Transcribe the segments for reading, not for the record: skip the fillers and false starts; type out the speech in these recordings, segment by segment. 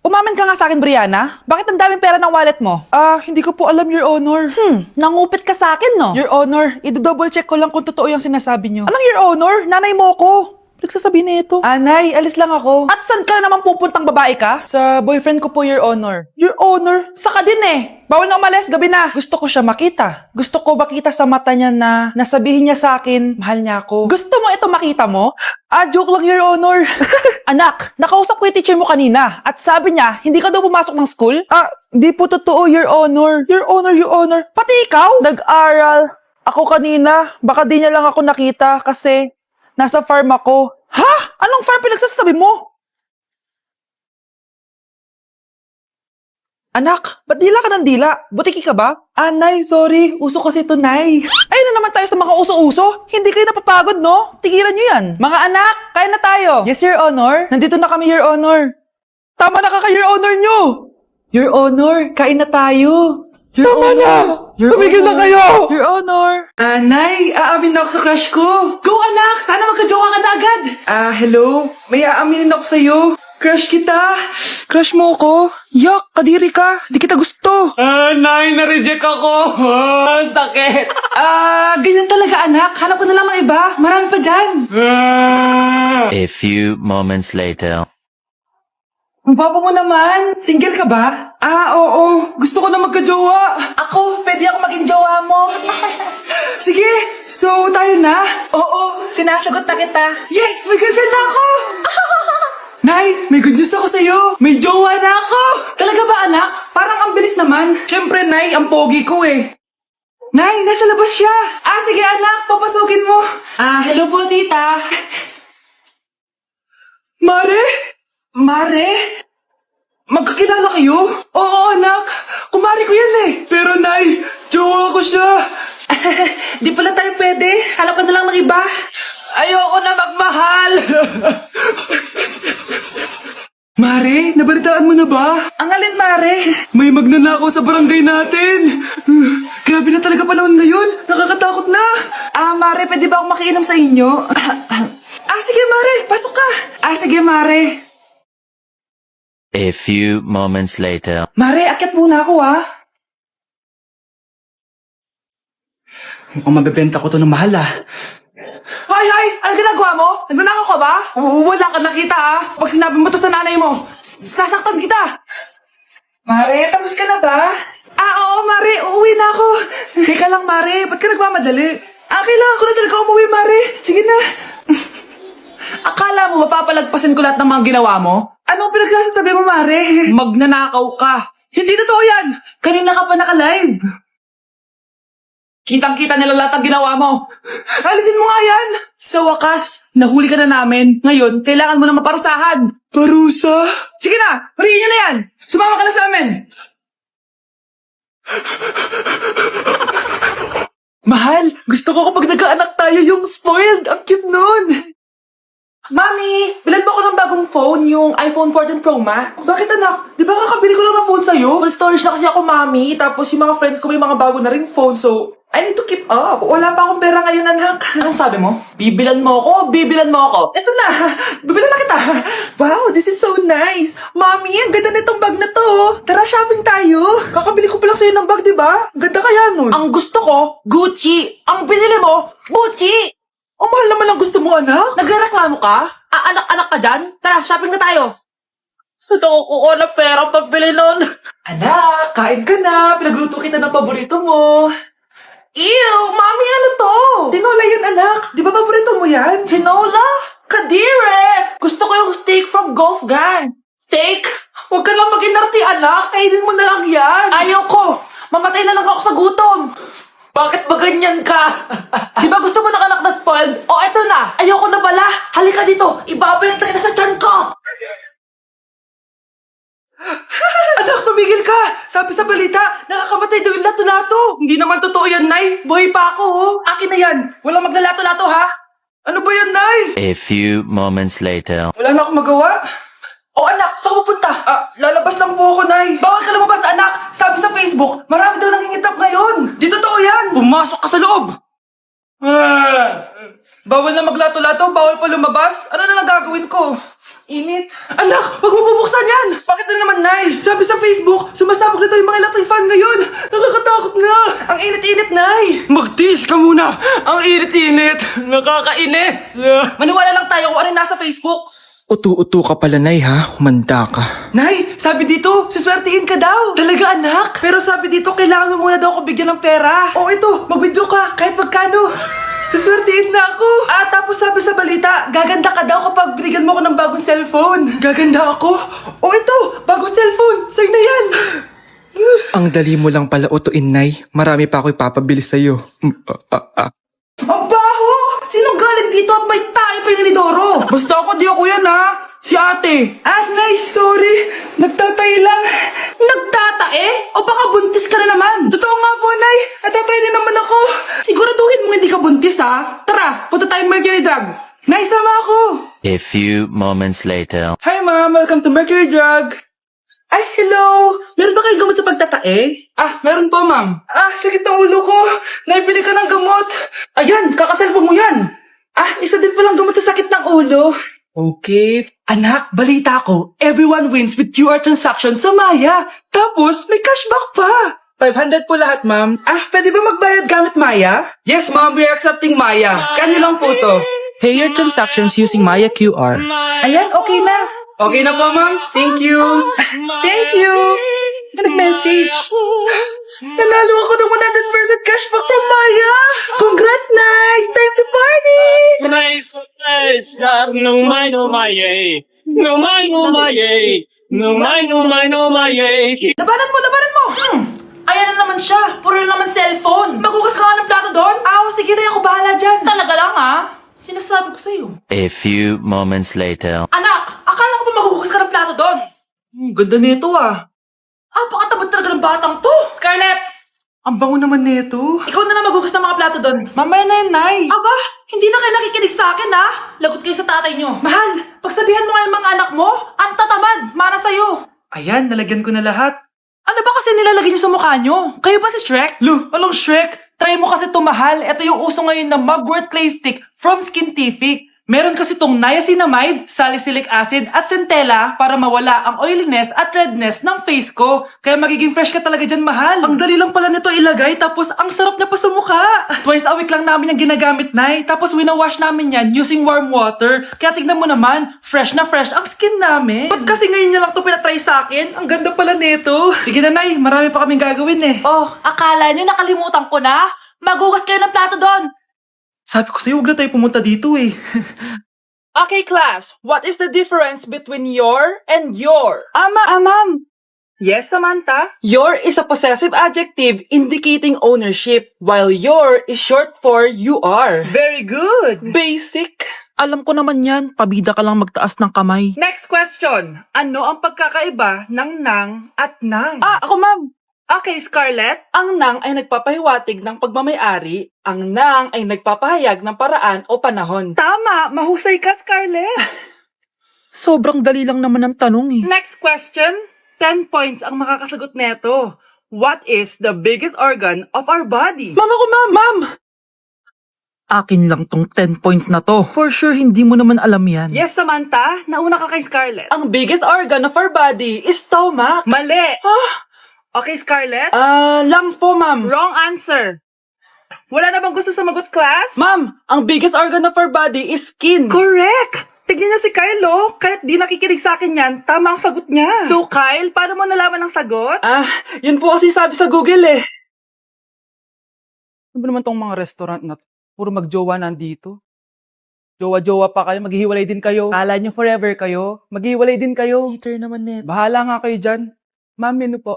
Umamin ka nga sa akin, Brianna. Bakit ang daming pera ng wallet mo? Hindi ko po alam, Your Honor. Nangupit ka sa akin, no? Your Honor, i-double check ko lang kung totoo yung sinasabi niyo. Anong Your Honor? Nanay mo ko. Nagsasabi na ito. Nay, alis lang ako. At saan ka na naman pupuntang babae ka? Sa boyfriend ko po, Your Honor. Your Honor? Saka din eh. Bawal na umalis, gabi na. Gusto ko siya makita. Gusto ko makita sa mata niya na nasabihin niya sa akin, mahal niya ako. Gusto mo ito makita mo? Joke lang, Your Honor. Anak, nakausap ko yung teacher mo kanina at sabi niya, hindi ka daw pumasok ng school? Di po totoo, Your Honor. Your Honor, Your Honor. Pati ikaw? Nag-aral. Ako kanina, baka di niya lang ako nakita kasi nasa farm ako. Ha? Anong farm pinagsasabi mo? Anak, ba't dila ka ng dila? Butiki ka ba? Nay, sorry. Uso kasi ito, Nay. Ayun na naman tayo sa mga uso-uso. Hindi kayo napapagod, no? Tigilan nyo yan. Mga anak, kain na tayo. Yes, Your Honor. Nandito na kami, Your Honor. Tama na ka, Your Honor nyo. Your Honor, kain na tayo. Tama na! Tumigil na kayo! Your Honor! Nay, aamin na ako sa crush ko. Go anak! Sana magka-jowa ka na agad. Hello? May aaminin ako sa'yo. Crush kita. Crush mo ko? Yak, kadiri ka. Di kita gusto. Nay, na-reject ako. Sakit. Ganyan talaga anak. Hanap ko na lang ng iba. Marami pa dyan. A few moments later. Ang papa mo naman. Single ka ba? Oo. Gusto ko na magka-jowa. Ako, pwede ako maging jowa mo. Sige, so tayo na? Oo, sinasagot na kita. Yes, may girlfriend na ako. Nay, may good news ako sa'yo. May jowa na ako. Talaga ba anak? Parang ang bilis naman. Siyempre, Nay, ang pogi ko eh. Nay, nasa labas siya. Sige anak, papasukin mo. Hello po, tita. Mare? Mare? Magkakilala kayo? Oo, anak. Kumari ko yan eh. Pero, Nay, jowa ko siya. Di pala tayo pwede. Hanap ka na lang ng iba. Ayoko na magmahal. Mare, nabalitaan mo na ba? Ang alin, Mare? May magnanakaw sa barangay natin. Grabe na talaga panahon ngayon. Nakakatakot na. Mare, pwede ba akong makiinom sa inyo? Sige, Mare. Pasok ka. Sige, Mare. A few moments later. Mare, akyat muna ako, Mukhang mabibenta ko to ng mahal, Hay! Ano ginagawa mo? Nagnanakaw ka ba? Wala ka nakita, Pag sinabi mo to sa nanay mo, sasaktan kita. Mare, tapos ka na ba? Oo, Mare. Uuwi na ako. Teka lang, Mare. Ba't ka nagmamadali? Kailangan ko na talaga umuwi, Mare. Sige na. Akala mo mapapalagpasin ko lahat ng mga ginawa mo? Anong pinagsasabi mo, Mare? Magnanakaw ka. Hindi totoo yan. Kanina ka pa naka-live. Kitang-kita nila lahat ang ginawa mo. Alisin mo nga yan. Sa wakas, nahuli ka na namin. Ngayon, kailangan mo na maparusahan. Parusa? Sige na, huriin nyo na yan. Sumama ka na sa amin. Mahal, gusto ko kapag nagkaanak tayo yung spoiled. Ang cute nun. Mami, bilan mo ako ng bagong phone, yung iPhone 14 Pro Max. Bakit anak? Di ba kakabili ko lang ng phone sa'yo? Full storage na kasi ako, Mami. Tapos yung mga friends ko may mga bago na ring phone, so I need to keep up. Wala pa akong pera ngayon, anak. Anong sabi mo? Bibilan mo ako? Bibilan mo ako? Eto na, bibilan na kita. Wow, this is so nice. Mami, ang ganda nitong bag na to. Tara, shopping tayo. Kakabili ko pa lang sa'yo ng bag, di ba? Ganda kaya nun. Ang gusto ko, Gucci. Ang binili mo, Gucci. Ang mahal naman ang gusto mo, anak. Nagreklamo ka? Anak-anak ka dyan? Tara, shopping na tayo. Saan ako kukuha ng pera pambili nun? Anak, kain ka na. Pinagluto kita ng paborito mo. Ew, Mami, ano to? Tinola yan, anak. Di ba paborito mo yan? Tinola? Kadire! Gusto ko yung steak from Golf Gang. Steak? Huwag ka lang mag-inarti, anak. Kainin mo na lang yan. Ayoko. Mamatay na lang ako sa gutom. Bakit ba ganyan ka? Di ba gusto mo ng anak na spoiled? Eto na. Ayoko na pala. Halika dito. Ibabalik na kita sa tiyan ko. Anak, tumigil ka! Sabi sa balita, nakakamatay daw yung lato-lato. Hindi naman totoo yan, Nay. Buhay pa ako, Akin na yan. Walang maglalato-lato, ha? Ano ba yan, Nay? A few moments later. Wala na akong magawa. Anak, saan ka pupunta? Lalabas lang po ako, Nay. Bawal ka lumabas, anak. Sabi sa Facebook, marami daw nangingitap ngayon. Di totoo yan. Pumasok ka sa loob. Bawal na maglato-lato, bawal pa lumabas. Ano na lang gagawin ko? Init. Anak, wag mo bubuksan yan. Bakit na naman, Nay? ka muna! Ang init-init! Nakakainis! Maniwala lang tayo kung ano yung nasa Facebook. Utu-utu ka pala, Nay, ha? Humanda ka. Nay, sabi dito, siswertihin ka daw. Talaga, anak? Pero sabi dito, kailangan mo muna daw ako bigyan ng pera. Oo, ito, mag-withdraw ka, kahit magkano. Siswertihin na ako. Tapos sabi sa balita, gaganda ka daw kapag binigyan mo ako ng bagong cellphone. Gaganda ako? Oo, ito, bagong cellphone. Sa'yo na yan. Ang dali mo lang pala utuin, Nay. Marami pa ako ipapabili sa'yo. Ang baho! Sinong galing dito at may tae pa yung inidoro? Basta ako, di ako yan, ha? Si ate. Nay, sorry. Nagtatay lang. Nagtatae? O baka buntis ka na naman? Totoo nga po, Nay. Natatay din naman ako. Siguraduhin mo hindi ka buntis, ha? Tara, punta tayong Mercury Drug. Nay, sama ako. A few moments later. Hi, ma'am. Welcome to Mercury Drug. Ay, hello! Meron ba kayong gamot sa pagtatae? Meron po, ma'am. Sakit ng ulo ko. Naipili ka ng gamot. Ayan, kakaselfon mo yan. Isa din palang gamot sa sakit ng ulo. Okay. Anak, balita ko, everyone wins with QR transaction sa Maya. Tapos, may cashback pa. 500 po lahat, ma'am. Pwede ba magbayad gamit Maya? Yes, ma'am. We are accepting Maya. Kanilang po to. Pay your transactions using Maya QR. Ayan, okay na. Okay na po, ma'am. Thank you. Thank you. Nag-message. Nanalo ako ng 100% cashback from Maya. Congrats, nice. Time to party. Nice, nice. No my, no my, yay. No my, no my, yay. No my, no my, no my, yay. Labanan mo, labanan mo. Ayan na naman siya. Puro na naman cellphone. Magugas ka nga ng plato doon? Sige na, ako bahala dyan. Talaga lang, Sinasabi ko sa'yo. A few moments later. Anak, akala ko ba magugas ka ng plato doon? Ganda nito, Pakatabad talaga ng batang to. Scarlett! Ang bango naman nito. Ikaw na magugas ng mga plato doon. Mamaya na yan, Nay. Aba, hindi na kayo nakikinig sa akin, Lagot kayo sa tatay nyo. Mahal, pagsabihan mo nga yung mga anak mo, ang tatamad, mana sa'yo. Ayan, nalagyan ko na lahat. Ano ba kasi nilalagay nyo sa mukha nyo? Kayo ba si Shrek? Lu, anong Shrek? Try mo kasi to, mahal. Ito yung uso ngayon na mugwort clay stick from Skintific. Meron kasi tong niacinamide, salicylic acid at centella para mawala ang oiliness at redness ng face ko. Kaya magiging fresh ka talaga dyan, mahal. Ang dali lang pala nito ilagay tapos ang sarap niya pa sa mukha. Twice a week lang namin yung ginagamit, Nay. Tapos winawash namin yan using warm water. Kaya tignan mo naman, fresh na fresh ang skin namin. Ba't kasi ngayon niya lang to pinatry sa akin? Ang ganda pala nito. Sige na, Nay. Marami pa kaming gagawin akala niyo nakalimutan ko na? Magugas kayo ng plato doon. Sabi ko sa'yo, huwag na tayo pumunta dito Okay, class. What is the difference between your and your? Ma'am. Yes, Samantha? Your is a possessive adjective indicating ownership, while your is short for you are. Very good. Basic. Alam ko naman yan, pabida ka lang magtaas ng kamay. Next question. Ano ang pagkakaiba ng nang at nang? Ako ma'am. Okay, Scarlett. Ang nang ay nagpapahiwatig ng pagmamayari. Ang nang ay nagpapahayag ng paraan o panahon. Tama, mahusay ka, Scarlett. Sobrang dali lang naman ang tanong Next question. 10 points ang makakasagot neto. What is the biggest organ of our body? Ma'am ako, ma'am! Akin lang tong 10 points na to. For sure, hindi mo naman alam yan. Yes, Samantha. Nauna ka kay Scarlett. Ang biggest organ of our body is stomach. Mali! Okay, Scarlett? Lungs po, ma'am. Wrong answer. Wala na bang gusto sumagot, class? Ma'am, ang biggest organ of our body is skin. Correct! Tignan niyo si Kyle, kahit di nakikinig sa akin yan, tama ang sagot niya. So, Kyle, paano mo nalaman ang sagot? Yun po kasi sabi sa Google Ano ba naman tong mga restaurant na to? Puro magjowa nandito. Jowa-jowa pa kayo, maghihiwalay din kayo. Kala nyo forever kayo, maghihiwalay din kayo. Peter naman net. Bahala nga kayo dyan. Ma'am, menu po.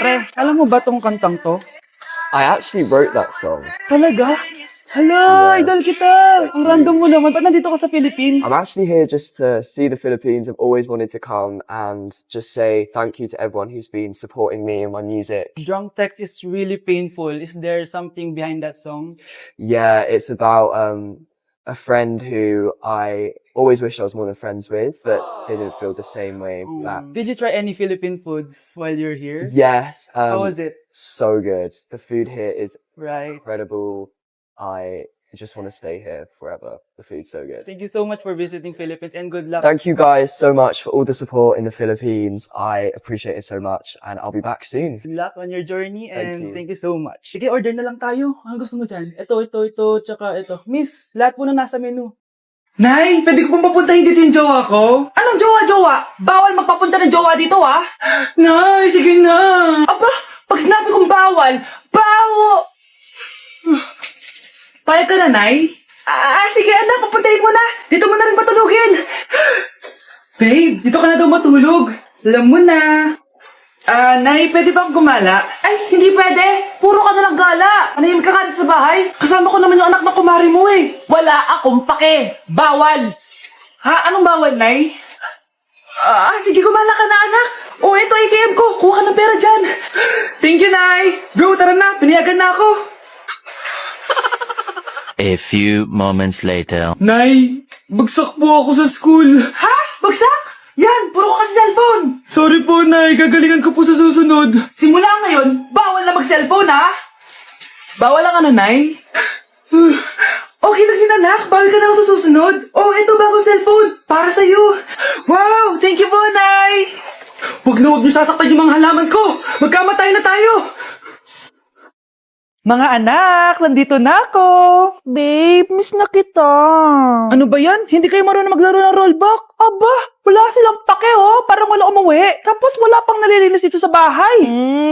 Pre, alam mo ba tong kantang to? I actually wrote that song. Talaga? Hala, idol kita! Ang random mo naman. Ba't nandito ka sa Philippines? I'm actually here just to see the Philippines. I've always wanted to come and just say thank you to everyone who's been supporting me and my music. Drunk text is really painful. Is there something behind that song? Yeah, it's about a friend who I always wish I was more than friends with, but didn't feel the same way back. Did you try any Philippine foods while you're here? Yes. How was it? So good. The food here is Right. incredible. I you just want to stay here forever. The food's so good. Thank you so much for visiting Philippines and good luck. Thank you guys so much for all the support in the Philippines. I appreciate it so much, and I'll be back soon. Good luck on your journey and you. thank you so much. Sige, order na lang tayo. Ano gusto mo dyan? Ito, tsaka ito. Miss, lahat po na nasa menu. Nay, pwede ko pong papuntahin dito yung jowa ko? Anong jowa? Bawal magpapunta ng jowa dito, ah? Nay, sige na. Aba, pag sinabi kong bawal, Payag ka na, Nay? Sige anak, papuntahin mo na. Dito mo na rin patulugin. Babe, dito ka na daw matulog. Alam mo na. Nay, pwede bang gumala? Ay, hindi pwede. Puro ka na lang gala. Manahimik ka dito sa bahay. Kasama ko naman yung anak na kumari mo eh. Wala akong pake. Bawal. Ha? Anong bawal, Nay? Sige, gumala ka na, anak. Ito ATM ko. Kuha ka ng pera dyan. Thank you, Nay. Bro, tara na. Piniyagan na ako. A few moments later. Nay, bagsak po ako sa school. Ha? Bagsak? Yan, puro ka kasi cellphone. Sorry po, Nay. Gagalingan ko po sa susunod. Simula ngayon, bawal na mag-cellphone, ha? Bawal lang ano, Nay? Okay lang yun, anak. Bawal ka na lang sa susunod. Ito bagong cellphone. Para sa'yo. Wow, thank you po, Nay. Huwag niyo sasaktan yung mga halaman ko. Magkamatay na tayo. Mga anak, nandito na ako. Babe, miss na kita. Ano ba yan? Hindi kayo marunong maglaro ng rollback? Aba, wala silang pake oh. Parang wala umuwi. Tapos wala pang nalilinis dito sa bahay.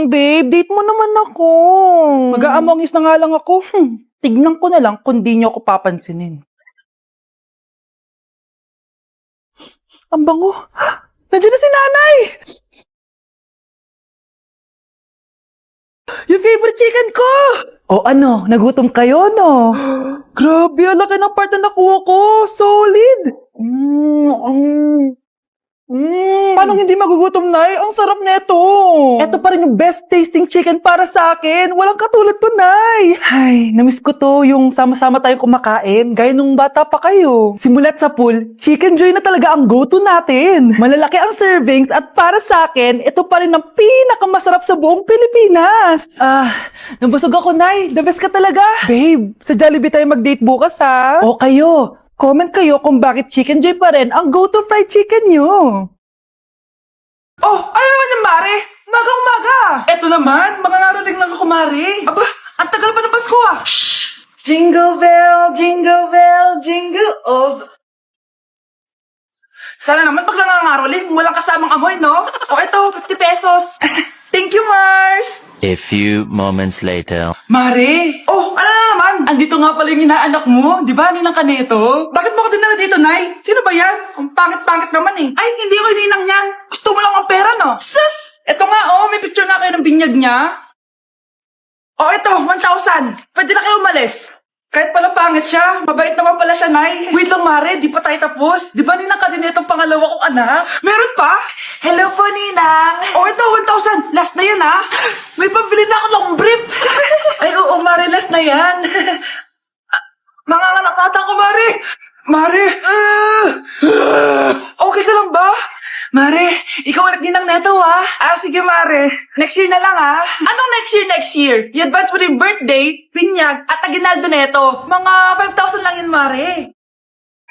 Babe, date mo naman ako. Mag-aamongis na nga lang ako. Tignan ko na lang kung di niyo ako papansinin. Ang bango. Nandiyan na si nanay! Yung favorite chicken ko! Ano? Nagutom kayo, no? Grabe, ang laki ng part na nakuha ko. Solid! Paano hindi magugutom, Nay? Ang sarap nito. Ito pa rin yung best tasting chicken para sa akin. Walang katulad to, Nay. Ay, namiss ko to yung sama-sama tayong kumakain. Gaya nung bata pa kayo. Simulat sa pool, Chicken Joy na talaga ang go-to natin. Malalaki ang servings at para sa akin, ito pa rin ang pinakamasarap sa buong Pilipinas. Nabusog ako, Nay. The best ka talaga. Babe, sa Jollibee tayo mag-date bukas, ha? O kayo. Comment kayo kung bakit Chicken Joy pa rin ang go-to fried chicken nyo. Ano naman yung Mare? Umaga-umaga. Eto naman, mga naroling lang ako, Mare. Aba, ang tagal pa ng Pasko Shh! Jingle bell, jingle bell, jingle all. Sana naman pag nangangaroling, walang kasamang amoy, no? Eto, 50 pesos. Thank you, Mars. A few moments later. Mare! Ano na naman? Andito nga pala yung inaanak mo. Di ba, ninang ka nito? Bakit mo ko dinala dito, Nay? Sino ba yan? Ang pangit-pangit naman eh. Ay, hindi ko ninang yan. Gusto mo lang ang pera, no? Sus! Ito nga, may picture nga kayo ng binyag niya. Ito, 1,000. Pwede na kayo umalis. Kahit pala pangit siya, mabait naman pala siya, Nay. Wait lang, Mare, di pa tayo tapos. Di ba ninang ka din itong pangalawa kong anak? Meron pa? Hello po, Ninang. Ito, 1,000. Last na yan, ha? May pambili na ako long brief. Ay, oo, Mare, last na yan. Mga anak nata ko, Mare. Mare! Okay ka lang ba? Mare, ikaw ulit ninang neto, ha? Sige, Mare. Next year na lang, ha? Anong next year? I-advance mo na yung birthday, pinyag, at aginaldo neto. Mga 5,000 lang yun, Mare.